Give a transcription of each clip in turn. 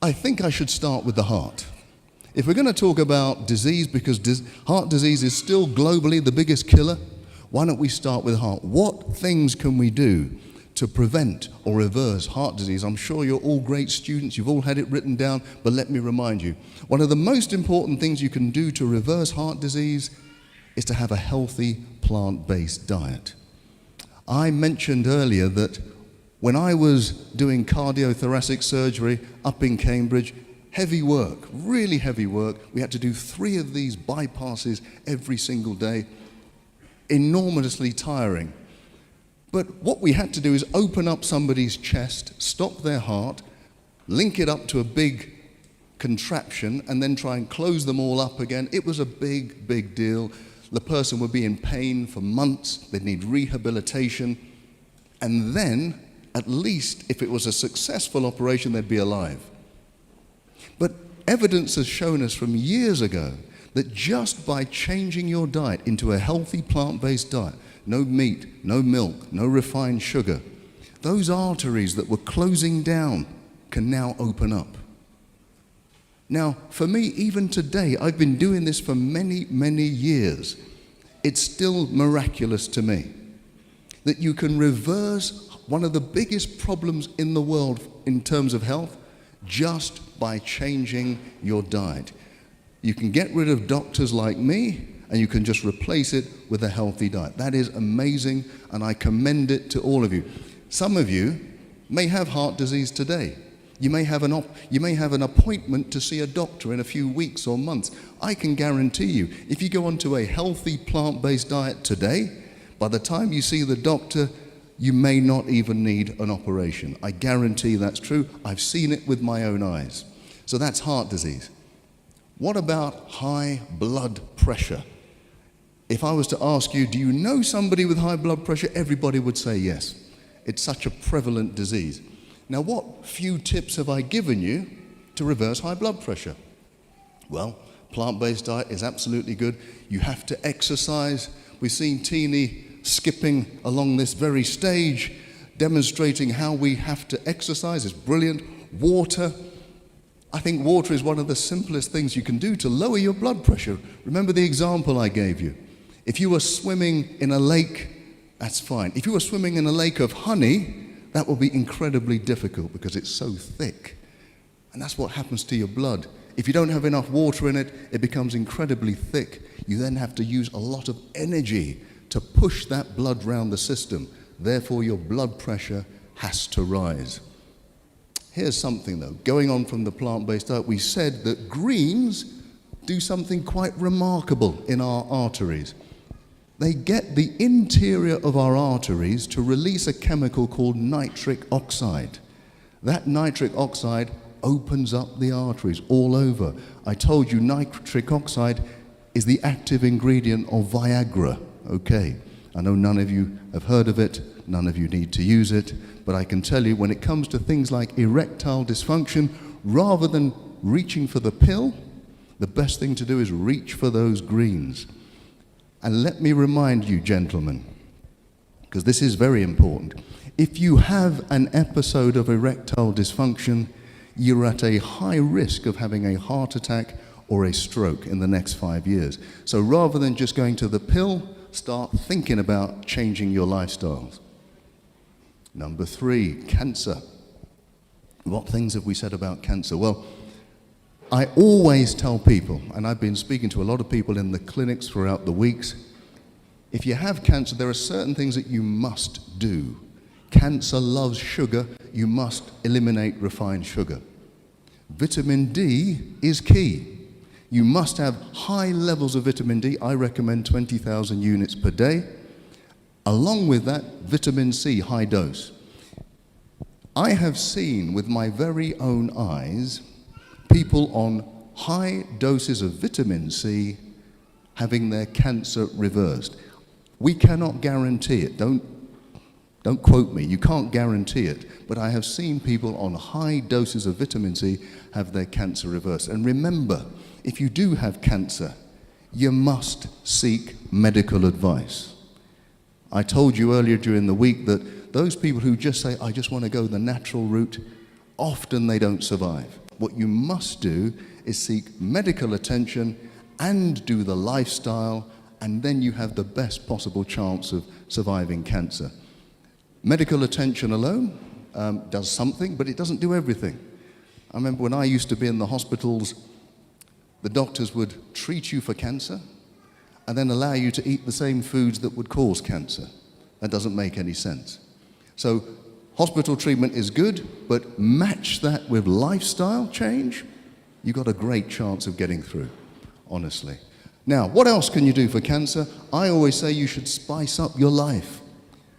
I think I should start with the heart. If we're going to talk about disease, because heart disease is still globally the biggest killer, why don't we start with heart? What things can we do to prevent or reverse heart disease? I'm sure you're all great students, you've all had it written down, but let me remind you, one of the most important things you can do to reverse heart disease is to have a healthy plant-based diet. I mentioned earlier that when I was doing cardiothoracic surgery up in Cambridge, heavy work, really heavy work. We had to do 3 of these bypasses every single day, enormously tiring. But what we had to do is open up somebody's chest, stop their heart, link it up to a big contraption, and then try and close them all up again. It was a big, big deal. The person would be in pain for months. They'd need rehabilitation. And then, at least if it was a successful operation, they'd be alive. But evidence has shown us from years ago that just by changing your diet into a healthy plant-based diet, no meat, no milk, no refined sugar, those arteries that were closing down can now open up. Now, for me, even today, I've been doing this for many, many years. It's still miraculous to me that you can reverse one of the biggest problems in the world in terms of health just by changing your diet. You can get rid of doctors like me, and you can just replace it with a healthy diet. That is amazing, and I commend it to all of you. Some of you may have heart disease today. You may have an appointment to see a doctor in a few weeks or months. I can guarantee you, if you go onto a healthy plant-based diet today, by the time you see the doctor, you may not even need an operation. I guarantee that's true. I've seen it with my own eyes. So that's heart disease. What about high blood pressure? If I was to ask you, do you know somebody with high blood pressure? Everybody would say yes. It's such a prevalent disease. Now, what few tips have I given you to reverse high blood pressure? Well, plant-based diet is absolutely good. You have to exercise. We've seen Teeny skipping along this very stage, demonstrating how we have to exercise. It's brilliant. Water. I think water is one of the simplest things you can do to lower your blood pressure. Remember the example I gave you. If you were swimming in a lake, that's fine. If you were swimming in a lake of honey, that will be incredibly difficult because it's so thick. And that's what happens to your blood. If you don't have enough water in it, it becomes incredibly thick. You then have to use a lot of energy to push that blood around the system. Therefore, your blood pressure has to rise. Here's something though, going on from the plant-based diet, we said that greens do something quite remarkable in our arteries. They get the interior of our arteries to release a chemical called nitric oxide. That nitric oxide opens up the arteries all over. I told you nitric oxide is the active ingredient of Viagra. Okay, I know none of you have heard of it, none of you need to use it, but I can tell you when it comes to things like erectile dysfunction, rather than reaching for the pill, the best thing to do is reach for those greens. And let me remind you, gentlemen, because this is very important, if you have an episode of erectile dysfunction, you're at a high risk of having a heart attack or a stroke in the next 5 years. So rather than just going to the pill, start thinking about changing your lifestyles. Number 3, cancer. What things have we said about cancer? Well, I always tell people, and I've been speaking to a lot of people in the clinics throughout the weeks, if you have cancer, there are certain things that you must do. Cancer loves sugar. You must eliminate refined sugar. Vitamin D is key. You must have high levels of vitamin D. I recommend 20,000 units per day. Along with that, vitamin C, high dose. I have seen with my very own eyes people on high doses of vitamin C having their cancer reversed. We cannot guarantee it. Don't quote me. You can't guarantee it. But I have seen people on high doses of vitamin C have their cancer reversed. And remember, if you do have cancer, you must seek medical advice. I told you earlier during the week that those people who just say, I just want to go the natural route, often they don't survive. What you must do is seek medical attention and do the lifestyle, and then you have the best possible chance of surviving cancer. Medical attention alone does something, but it doesn't do everything. I remember when I used to be in the hospitals, the doctors would treat you for cancer and then allow you to eat the same foods that would cause cancer. That doesn't make any sense. So hospital treatment is good, but match that with lifestyle change, you've got a great chance of getting through, honestly. Now, what else can you do for cancer? I always say you should spice up your life.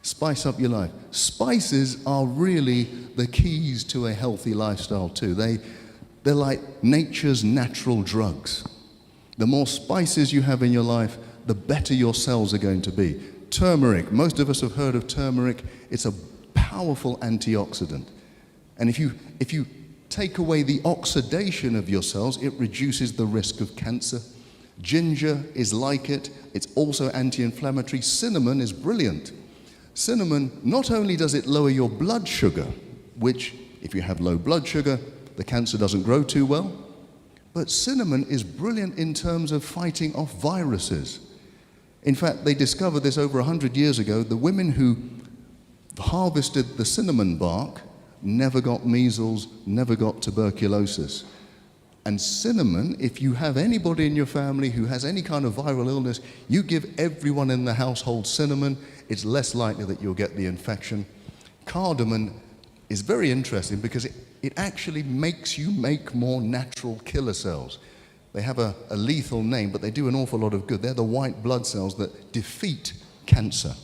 Spice up your life. Spices are really the keys to a healthy lifestyle too. They're like nature's natural drugs. The more spices you have in your life, the better your cells are going to be. Turmeric, most of us have heard of turmeric. It's a powerful antioxidant. And if you take away the oxidation of your cells, it reduces the risk of cancer. Ginger is like it. It's also anti-inflammatory. Cinnamon is brilliant. Cinnamon, not only does it lower your blood sugar, which if you have low blood sugar, the cancer doesn't grow too well, but cinnamon is brilliant in terms of fighting off viruses. In fact, they discovered this over 100 years ago. The women who harvested the cinnamon bark never got measles, never got tuberculosis. And cinnamon, if you have anybody in your family who has any kind of viral illness, you give everyone in the household cinnamon, it's less likely that you'll get the infection. Cardamom is very interesting because it actually makes you make more natural killer cells. They have a lethal name, but they do an awful lot of good. They're the white blood cells that defeat cancer.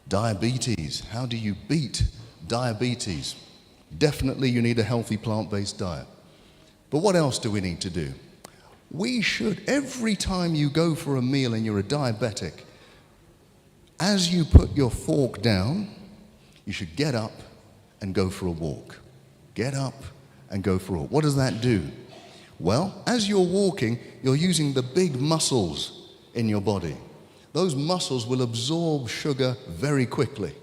Diabetes. How do you beat diabetes? Definitely you need a healthy plant-based diet. But what else do we need to do? We should, every time you go for a meal and you're a diabetic, as you put your fork down, you should get up and go for a walk. Get up and go for a walk. What does that do? Well, as you're walking, you're using the big muscles in your body. Those muscles will absorb sugar very quickly.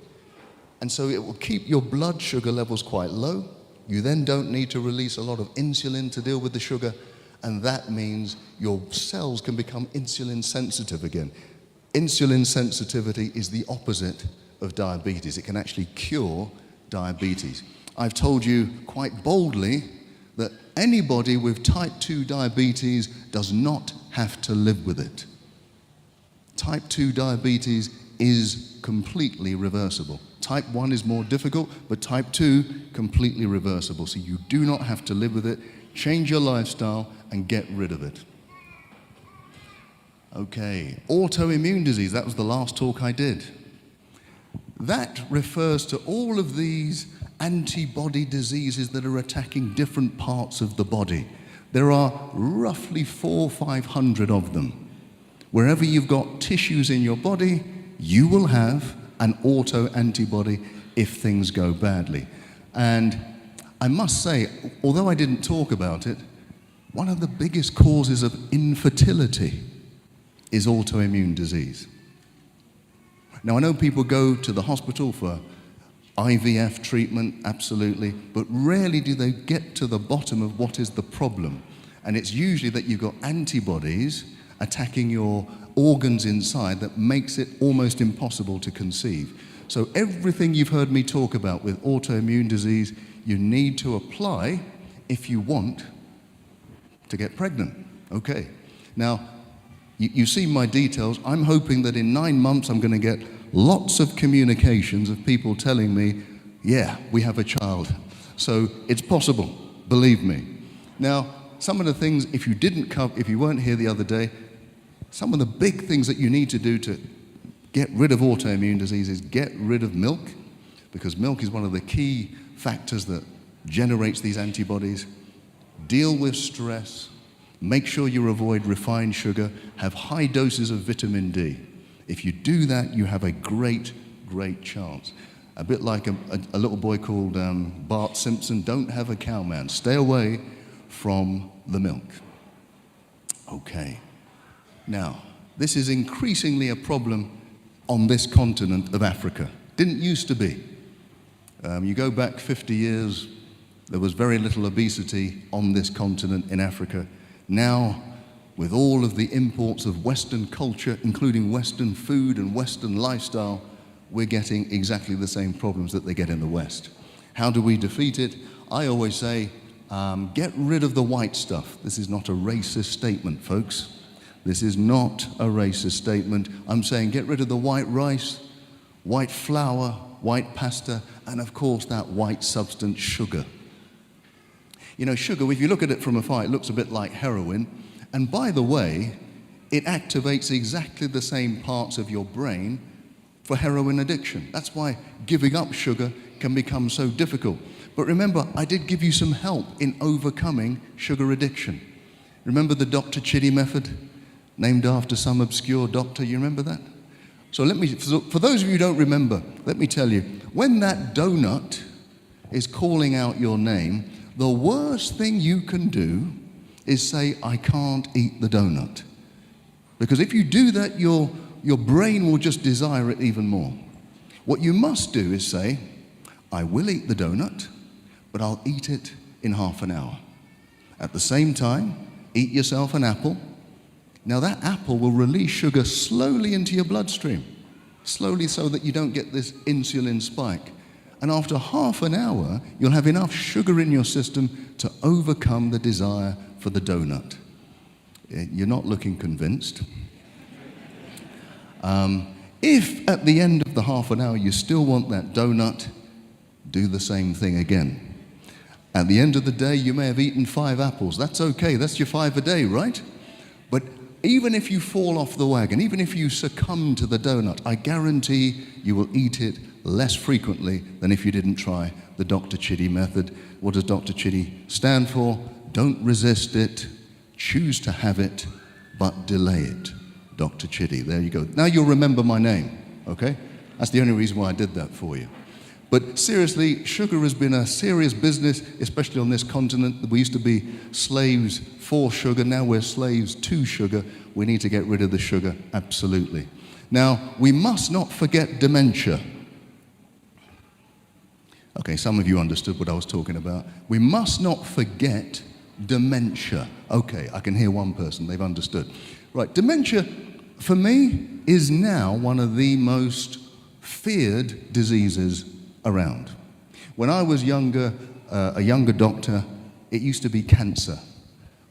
And so it will keep your blood sugar levels quite low. You then don't need to release a lot of insulin to deal with the sugar, and that means your cells can become insulin sensitive again. Insulin sensitivity is the opposite of diabetes. It can actually cure diabetes. I've told you quite boldly that anybody with type 2 diabetes does not have to live with it. Type 2 diabetes is completely reversible. Type 1 is more difficult, but type 2, completely reversible. So you do not have to live with it. Change your lifestyle and get rid of it. Okay, autoimmune disease, that was the last talk I did. That refers to all of these antibody diseases that are attacking different parts of the body. There are roughly 400 or 500 of them. Wherever you've got tissues in your body, you will have an auto-antibody if things go badly. And I must say, although I didn't talk about it, one of the biggest causes of infertility is autoimmune disease. Now, I know people go to the hospital for IVF treatment, absolutely, but rarely do they get to the bottom of what is the problem. And it's usually that you've got antibodies attacking your organs inside that makes it almost impossible to conceive. So everything you've heard me talk about with autoimmune disease, you need to apply if you want to get pregnant. Okay. Now, you see my details. I'm hoping that in 9 months I'm going to get lots of communications of people telling me, yeah, we have a child. So it's possible, believe me. Now, some of the things, if you weren't here the other day, some of the big things that you need to do to get rid of autoimmune disease is get rid of milk, because milk is one of the key factors that generates these antibodies. Deal with stress. Make sure you avoid refined sugar. Have high doses of vitamin D. If you do that, you have a great, great chance. A bit like a little boy called Bart Simpson, don't have a cow man. Stay away from the milk. Okay. Now, this is increasingly a problem on this continent of Africa. Didn't used to be. You go back 50 years, there was very little obesity on this continent in Africa. Now, with all of the imports of Western culture, including Western food and Western lifestyle, we're getting exactly the same problems that they get in the West. How do we defeat it? I always say, get rid of the white stuff. This is not a racist statement, folks. This is not a racist statement. I'm saying get rid of the white rice, white flour, white pasta, and of course that white substance, sugar. You know, sugar, if you look at it from afar, it looks a bit like heroin. And by the way, it activates exactly the same parts of your brain for heroin addiction. That's why giving up sugar can become so difficult. But remember, I did give you some help in overcoming sugar addiction. Remember the Dr. Chidi method, named after some obscure doctor? You remember that? So for those of you who don't remember, let me tell you, when that donut is calling out your name, the worst thing you can do is say, I can't eat the donut. Because if you do that, your brain will just desire it even more. What you must do is say, I will eat the donut, but I'll eat it in half an hour. At the same time, eat yourself an apple. Now that apple will release sugar slowly into your bloodstream, slowly so that you don't get this insulin spike. And after half an hour, you'll have enough sugar in your system to overcome the desire for the donut. You're not looking convinced. If at the end of the half an hour you still want that donut, do the same thing again. At the end of the day, you may have eaten 5 apples. That's okay, that's your 5 a day, right? But even if you fall off the wagon, even if you succumb to the donut, I guarantee you will eat it less frequently than if you didn't try the Dr. Chidi method. What does Dr. Chidi stand for? Don't resist it, choose to have it, but delay it. Dr. Chidi, there you go. Now you'll remember my name, okay? That's the only reason why I did that for you. But seriously, sugar has been a serious business, especially on this continent. We used to be slaves for sugar, now we're slaves to sugar. We need to get rid of the sugar, absolutely. Now, we must not forget dementia. Okay, some of you understood what I was talking about. We must not forget dementia. Okay, I can hear one person, they've understood. Right, dementia, for me, is now one of the most feared diseases around. When I was younger, a younger doctor, it used to be cancer.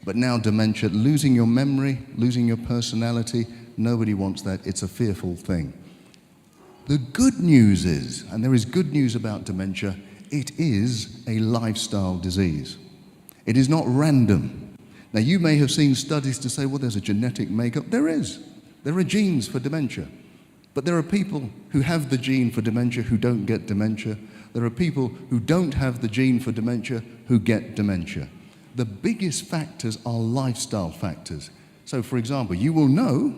But now dementia, losing your memory, losing your personality, nobody wants that. It's a fearful thing. The good news is, and there is good news about dementia, it is a lifestyle disease. It is not random. Now you may have seen studies to say, well, there's a genetic makeup. There is. There are genes for dementia. But there are people who have the gene for dementia who don't get dementia. There are people who don't have the gene for dementia who get dementia. The biggest factors are lifestyle factors. So for example, you will know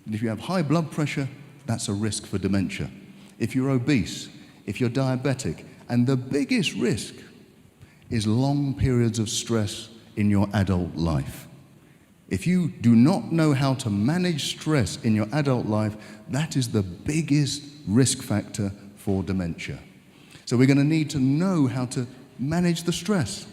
that if you have high blood pressure, that's a risk for dementia. If you're obese, if you're diabetic, and the biggest risk is long periods of stress in your adult life. If you do not know how to manage stress in your adult life, that is the biggest risk factor for dementia. So we're going to need to know how to manage the stress.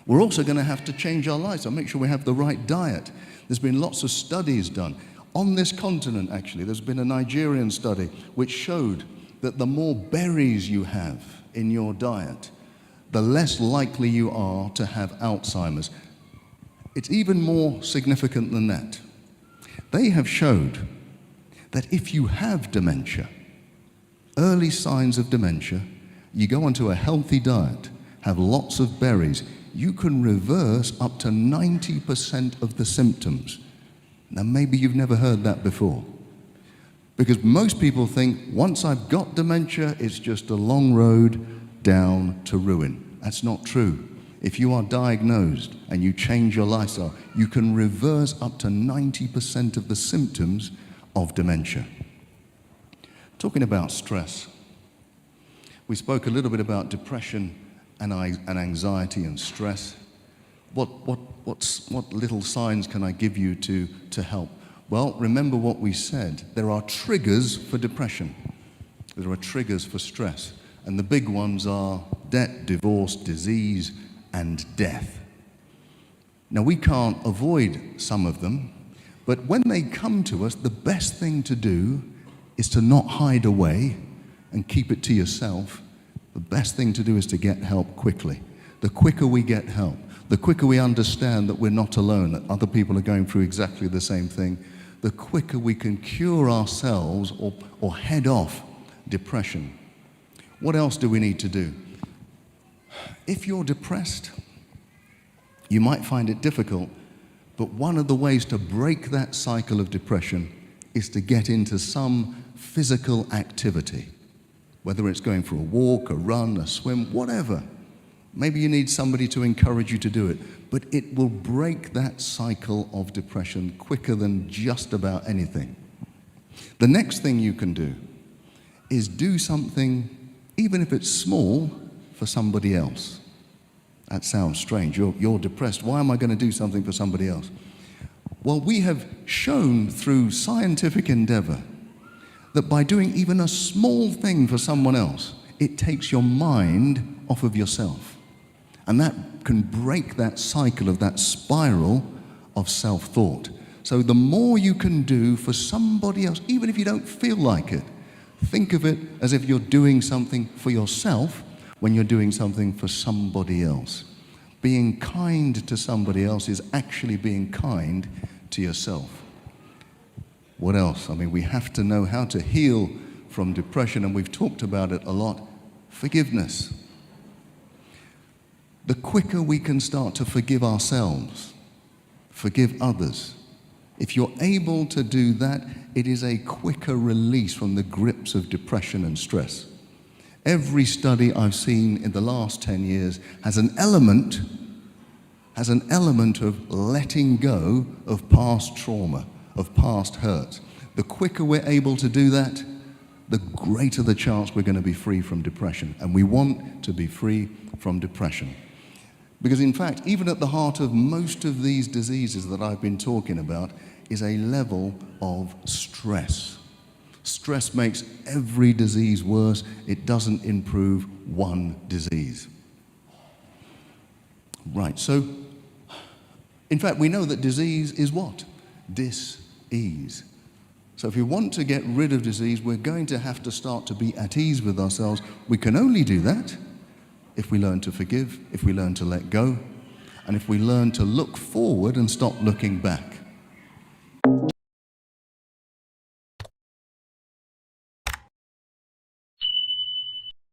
We're also going to have to change our lifestyle, make sure we have the right diet. There's been lots of studies done. On this continent, actually, there's been a Nigerian study which showed that the more berries you have in your diet, the less likely you are to have Alzheimer's. It's even more significant than that. They have showed that if you have dementia, early signs of dementia, you go onto a healthy diet, have lots of berries, you can reverse up to 90% of the symptoms. Now maybe you've never heard that before. Because most people think, once I've got dementia, it's just a long road down to ruin. That's not true. If you are diagnosed and you change your lifestyle, you can reverse up to 90% of the symptoms of dementia. Talking about stress, we spoke a little bit about depression and anxiety and stress. What little signs can I give you to help? Well, remember what we said. There are triggers for depression. There are triggers for stress. And the big ones are debt, divorce, disease, and death. Now, we can't avoid some of them, but when they come to us, the best thing to do is to not hide away and keep it to yourself. The best thing to do is to get help quickly. The quicker we get help, the quicker we understand that we're not alone, that other people are going through exactly the same thing, the quicker we can cure ourselves or head off depression. What else do we need to do? If you're depressed, you might find it difficult, but one of the ways to break that cycle of depression is to get into some physical activity, whether it's going for a walk, a run, a swim, whatever. Maybe you need somebody to encourage you to do it, but it will break that cycle of depression quicker than just about anything. The next thing you can do is do something, even if it's small, for somebody else. That sounds strange. You're depressed. Why am I going to do something for somebody else? Well, we have shown through scientific endeavor that by doing even a small thing for someone else, it takes your mind off of yourself. And that can break that cycle of that spiral of self-thought. So the more you can do for somebody else, even if you don't feel like it, think of it as if you're doing something for yourself when you're doing something for somebody else. Being kind to somebody else is actually being kind to yourself. What else? I mean, we have to know how to heal from depression, and we've talked about it a lot. Forgiveness. The quicker we can start to forgive ourselves, forgive others, if you're able to do that, it is a quicker release from the grips of depression and stress. Every study I've seen in the last 10 years has an element of letting go of past trauma, of past hurt. The quicker we're able to do that, the greater the chance we're going to be free from depression. And we want to be free from depression. Because in fact, even at the heart of most of these diseases that I've been talking about is a level of stress. Stress makes every disease worse. It doesn't improve one disease. Right, so in fact, we know that disease is what? Dis-ease. So if we want to get rid of disease, we're going to have to start to be at ease with ourselves. We can only do that if we learn to forgive, if we learn to let go, and if we learn to look forward and stop looking back.